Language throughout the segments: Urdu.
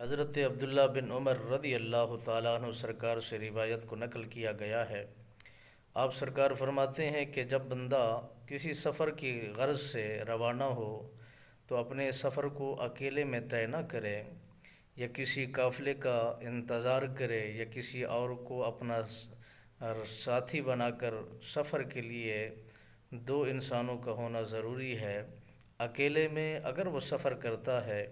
حضرت عبداللہ بن عمر رضی اللہ تعالیٰ عنہ سرکار سے روایت کو نقل کیا گیا ہے۔ آپ سرکار فرماتے ہیں کہ جب بندہ کسی سفر کی غرض سے روانہ ہو تو اپنے سفر کو اکیلے میں طے نہ کرے، یا کسی قافلے کا انتظار کرے، یا کسی اور کو اپنا ساتھی بنا کر۔ سفر کے لیے دو انسانوں کا ہونا ضروری ہے۔ اکیلے میں اگر وہ سفر کرتا ہے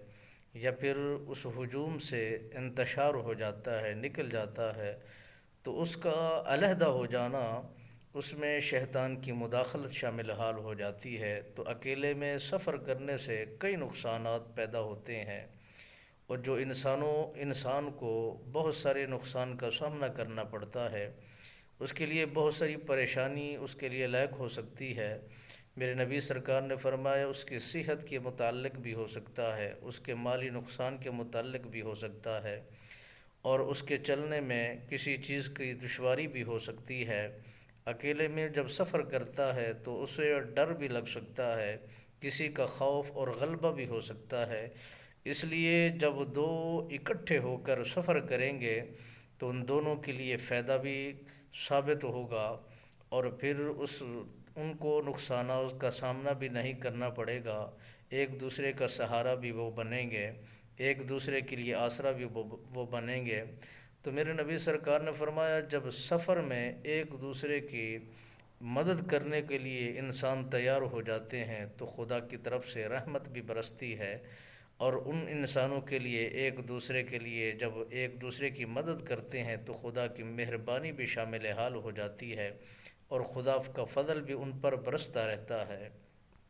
یا پھر اس ہجوم سے انتشار ہو جاتا ہے، نکل جاتا ہے، تو اس کا علیحدہ ہو جانا، اس میں شیطان کی مداخلت شامل حال ہو جاتی ہے۔ تو اکیلے میں سفر کرنے سے کئی نقصانات پیدا ہوتے ہیں، اور جو انسان کو بہت سارے نقصان کا سامنا کرنا پڑتا ہے، اس کے لیے بہت ساری پریشانی اس کے لیے لاحق ہو سکتی ہے۔ میرے نبی سرکار نے فرمایا اس کی صحت کے متعلق بھی ہو سکتا ہے، اس کے مالی نقصان کے متعلق بھی ہو سکتا ہے، اور اس کے چلنے میں کسی چیز کی دشواری بھی ہو سکتی ہے۔ اکیلے میں جب سفر کرتا ہے تو اسے ڈر بھی لگ سکتا ہے، کسی کا خوف اور غلبہ بھی ہو سکتا ہے۔ اس لیے جب دو اکٹھے ہو کر سفر کریں گے تو ان دونوں کے لیے فائدہ بھی ثابت ہوگا، اور پھر ان کو نقصانات کا سامنا بھی نہیں کرنا پڑے گا۔ ایک دوسرے کا سہارا بھی وہ بنیں گے، ایک دوسرے کے لیے آسرا بھی وہ بنیں گے۔ تو میرے نبی سرکار نے فرمایا جب سفر میں ایک دوسرے کی مدد کرنے کے لیے انسان تیار ہو جاتے ہیں تو خدا کی طرف سے رحمت بھی برستی ہے، اور ان انسانوں کے لیے ایک دوسرے کے لیے جب ایک دوسرے کی مدد کرتے ہیں تو خدا کی مہربانی بھی شامل حال ہو جاتی ہے، اور خدا کا فضل بھی ان پر برستا رہتا ہے۔